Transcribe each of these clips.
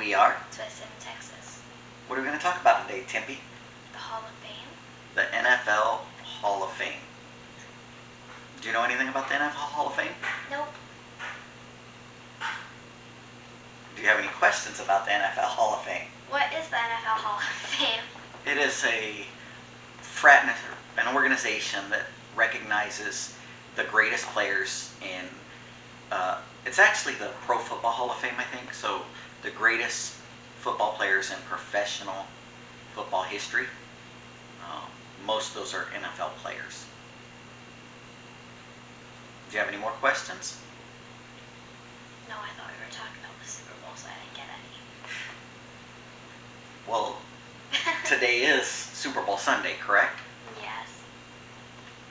We are Twisted in Texas. What are we going to talk about today, Tempe? The Hall of Fame. The NFL Hall of Fame. Do you know anything about the NFL Hall of Fame? Nope. Do you have any questions about the NFL Hall of Fame? What is the NFL Hall of Fame? It is an organization that recognizes the greatest players in. It's actually the Pro Football Hall of Fame, I think. So the greatest football players in professional football history. Most of those are NFL players. Do you have any more questions? No, I thought we were talking about the Super Bowl, so I didn't get any. Well, today is Super Bowl Sunday, correct? Yes.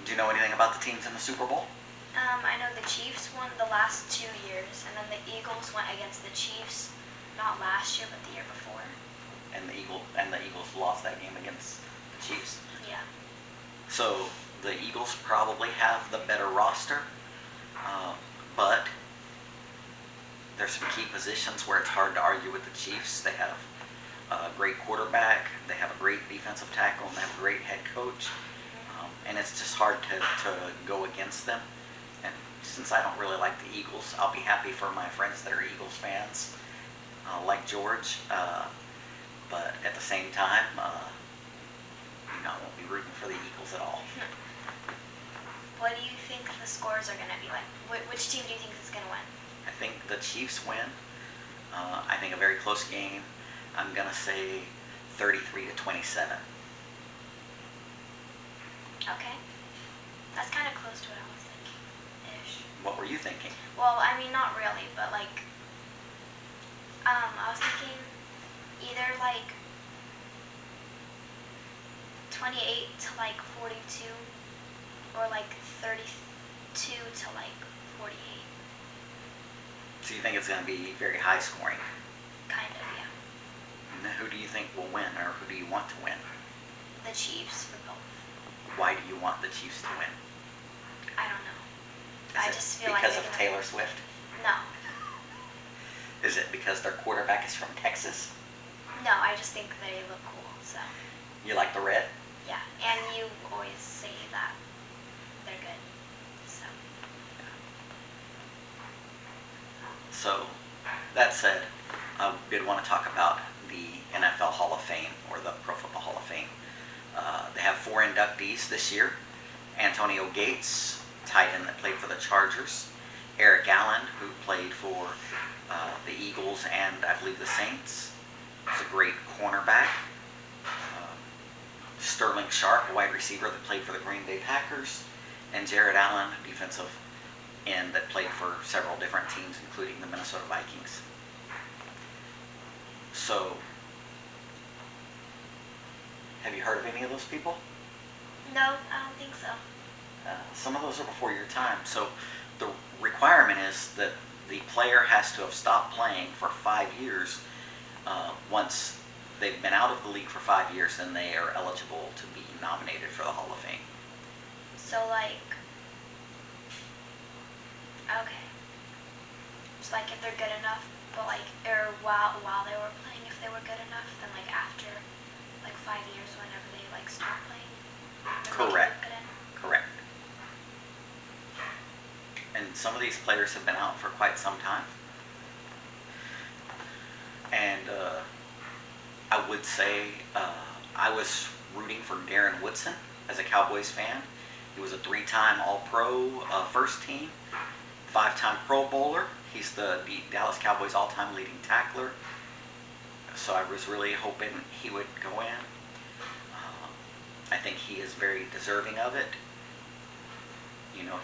Do you know anything about the teams in the Super Bowl? I know the Chiefs won the last 2 years, and then the Eagles went against the Chiefs, not last year, but the year before. And the Eagles lost that game against the Chiefs. Yeah. So the Eagles probably have the better roster, but there's some key positions where it's hard to argue with the Chiefs. They have a great quarterback, they have a great defensive tackle, and they have a great head coach. And it's just hard to go against them. And since I don't really like the Eagles, I'll be happy for my friends that are Eagles fans, like George. But at the same time, I won't be rooting for the Eagles at all. What do you think the scores are going to be like? Which team do you think is going to win? I think the Chiefs win. I think a very close game. I'm going to say 33-27. Okay. That's kind of close to what I was thinking-ish. What were you thinking? Well, I mean, not really, but I was thinking either 28 to 42, or 32 to 48. So you think it's going to be very high scoring? Kind of, yeah. And who do you think will win, or who do you want to win? The Chiefs for both. Why do you want the Chiefs to win? I don't know. Is just it feel because like of Taylor Swift? No. Is it because their quarterback is from Texas? No, I just think they look cool, so. You like the red? Yeah, and you always say that they're good, so. So, that said, I did want to talk about the NFL Hall of Fame, or the Pro Football Hall of Fame. They have 4 inductees this year. Antonio Gates, tight end that played for the Chargers. Eric Allen, who played for the Eagles and I believe the Saints. He's a great cornerback. Sterling Sharp, a wide receiver that played for the Green Bay Packers. And Jared Allen, a defensive end that played for several different teams, including the Minnesota Vikings. So, have you heard of any of those people? No, I don't think so. Some of those are before your time. So the requirement is that the player has to have stopped playing for 5 years. Once they've been out of the league for 5 years, then they are eligible to be nominated for the Hall of Fame. So okay. So if they're good enough, but or while they were playing, if they were good enough, then after 5 years, whenever they stop playing. Correct. Correct. And some of these players have been out for quite some time. And I would say I was rooting for Darren Woodson as a Cowboys fan. He was a 3-time All-Pro first team, 5-time Pro Bowler. He's the Dallas Cowboys all-time leading tackler. So I was really hoping he would go in. I think he is very deserving of it.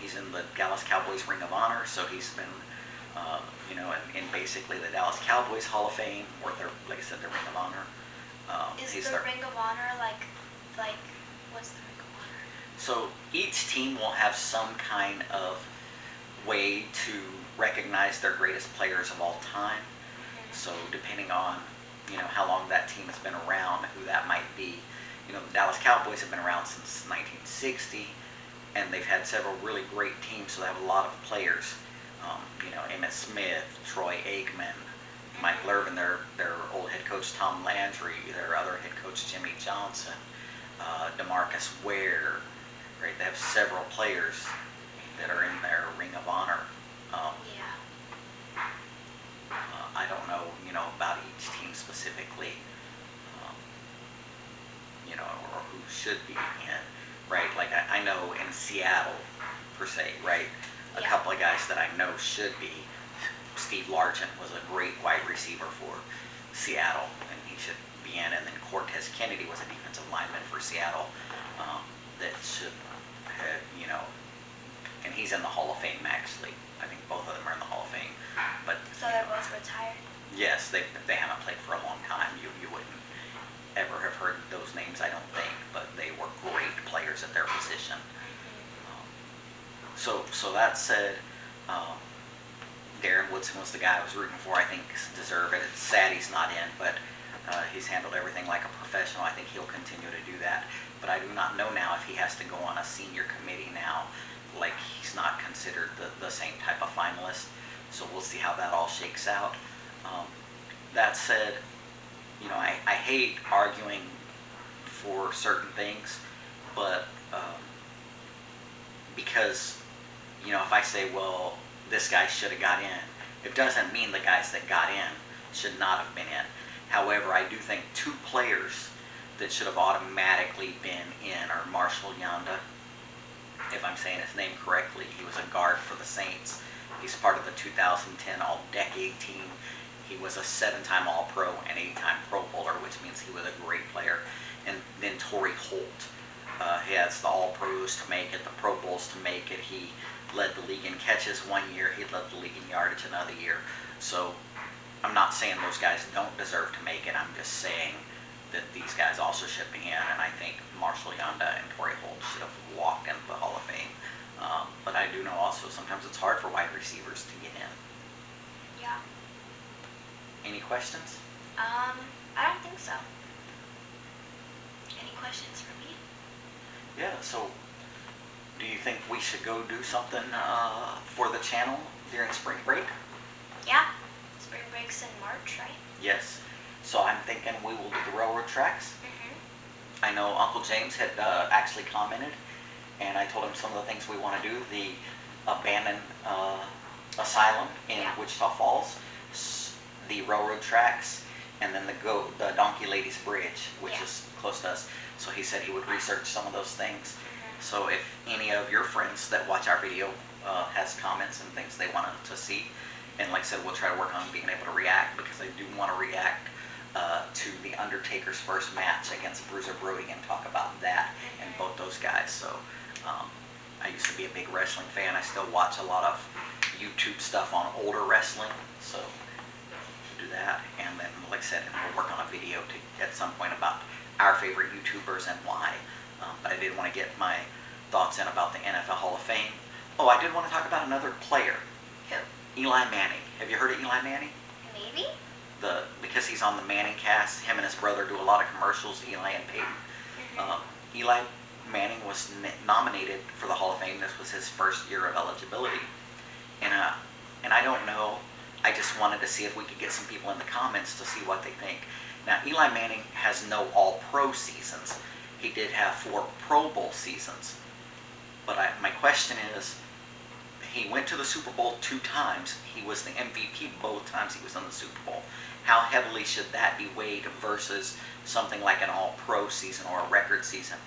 He's in the Dallas Cowboys Ring of Honor, so he's been, in basically the Dallas Cowboys Hall of Fame, or like I said, the Ring of Honor. Is the Ring of Honor what's the Ring of Honor? So each team will have some kind of way to recognize their greatest players of all time. Mm-hmm. So depending on, how long that team has been around, who that might be. The Dallas Cowboys have been around since 1960, and they've had several really great teams, so they have a lot of players. Emmitt Smith, Troy Aikman, Mike Lervin, their old head coach Tom Landry, their other head coach Jimmy Johnson, DeMarcus Ware, right? They have several players that are in their Ring of Honor. Yeah. I don't know, about each team specifically, um, or who should be in, right? Like I know in Seattle, per se, right? A Yeah. couple of guys that I know should be. Steve Largent was a great wide receiver for Seattle, and he should be in. And then Cortez Kennedy was a defensive lineman for Seattle that should have, and he's in the Hall of Fame actually. I think both of them are in the Hall of Fame. But So they're both retired? yes, they haven't played for a long time. You wouldn't ever have heard those names, I don't think, but they were great players at their position. So that said, Darren Woodson was the guy I was rooting for. I think deserve it. It's sad he's not in, but he's handled everything like a professional. I think he'll continue to do that. But I do not know now if he has to go on a senior committee now. Like he's not considered the same type of finalist. So we'll see how that all shakes out. That said, I hate arguing for certain things, but because, if I say, well, this guy should have got in, it doesn't mean the guys that got in should not have been in. However, I do think two players that should have automatically been in are Marshall Yanda. If I'm saying his name correctly, he was a guard for the Saints. He's part of the 2010 All-Decade team. He was a 7-time All-Pro and 8-time Pro Bowler, which means he was a great player. And then Torrey Holt. He has the All-Pros to make it, the Pro Bowls to make it. He led the league in catches one year. He led the league in yardage another year. So I'm not saying those guys don't deserve to make it. I'm just saying that these guys also should be in. And I think Marshall Yanda and Torrey Holt should have walked into the Hall of Fame. But I do know also sometimes it's hard for wide receivers to get in. Yeah. Any questions? I don't think so. Any questions for me? Yeah, so do you think we should go do something for the channel during spring break? Yeah. Spring break's in March, right? Yes. So I'm thinking we will do the railroad tracks. Mm-hmm. I know Uncle James had actually commented, and I told him some of the things we want to do. The abandoned asylum in Yeah. Wichita Falls, the railroad tracks, and then the Donkey Ladies Bridge, which Yeah. is close to us. So he said he would research some of those things. Mm-hmm. So if any of your friends that watch our video has comments and things they wanted to see, and like I said, we'll try to work on being able to react, because I do want to react to The Undertaker's first match against Bruiser Brody and talk about that and both those guys. So I used to be a big wrestling fan. I still watch a lot of YouTube stuff on older wrestling, so we'll do that. And then, like I said, we'll work on a video at some point about our favorite YouTubers and why. But I did want to get my thoughts in about the NFL Hall of Fame. Oh, I did want to talk about another player, Who? Eli Manning. Have you heard of Eli Manning? Maybe? Because he's on the Manning cast, him and his brother do a lot of commercials, Eli and Peyton. Eli Manning was nominated for the Hall of Fame. This was his first year of eligibility. And I don't know, I just wanted to see if we could get some people in the comments to see what they think. Now, Eli Manning has no All-Pro seasons. He did have 4 Pro Bowl seasons. But my question is, he went to the Super Bowl 2 times. He was the MVP both times he was in the Super Bowl. How heavily should that be weighed versus something like an All-Pro season or a record season?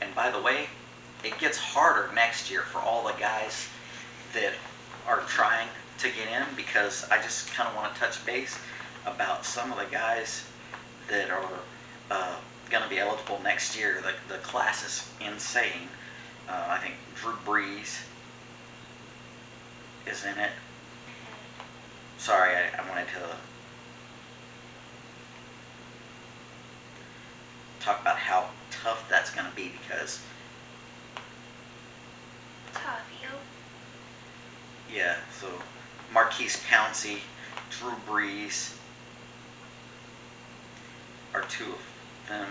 And by the way, it gets harder next year for all the guys that are trying to get in, because I just kind of want to touch base about some of the guys that are going to be eligible next year. The class is insane. I think Drew Brees is in it. Sorry, I wanted to talk about how tough that's going to be, because Tough, yo. yeah, so Marquise Pouncey, Drew Brees are 2 of them.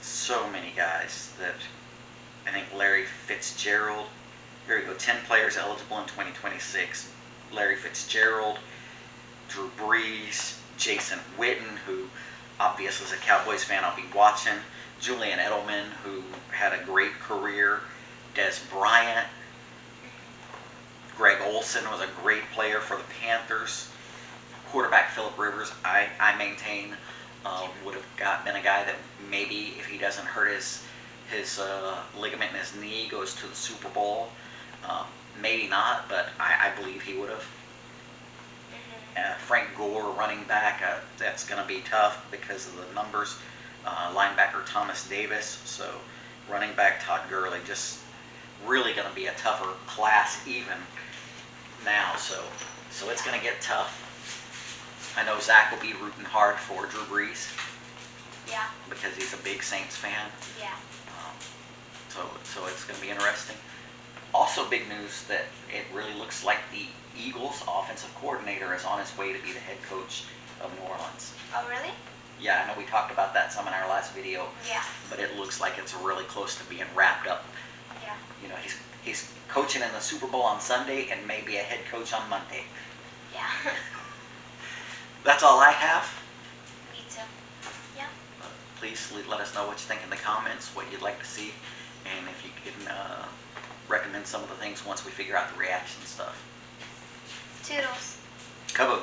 So many guys that I think Larry Fitzgerald, here we go, 10 players eligible in 2026. Larry Fitzgerald, Drew Brees, Jason Witten, who obviously is a Cowboys fan I'll be watching, Julian Edelman, who had a great career, Des Bryant, Greg Olson was a great player for the Panthers. Quarterback Philip Rivers, I maintain, would have been a guy that maybe if he doesn't hurt his ligament in his knee, goes to the Super Bowl. Maybe not, but I believe he would have. Frank Gore, running back, that's going to be tough because of the numbers. Linebacker Thomas Davis, so running back Todd Gurley, just really going to be a tougher class even now. So it's going to get tough. I know Zach will be rooting hard for Drew Brees. Yeah. Because he's a big Saints fan. Yeah. So it's going to be interesting. Also, big news that it really looks like the Eagles' offensive coordinator is on his way to be the head coach of New Orleans. Oh, really? Yeah, I know we talked about that some in our last video. Yeah. But it looks like it's really close to being wrapped up. Yeah. You know, he's coaching in the Super Bowl on Sunday and maybe a head coach on Monday. Yeah. That's all I have. Me too. Yeah. Please let us know what you think in the comments, what you'd like to see, and if you can recommend some of the things once we figure out the reaction stuff. Toodles. Kaboom.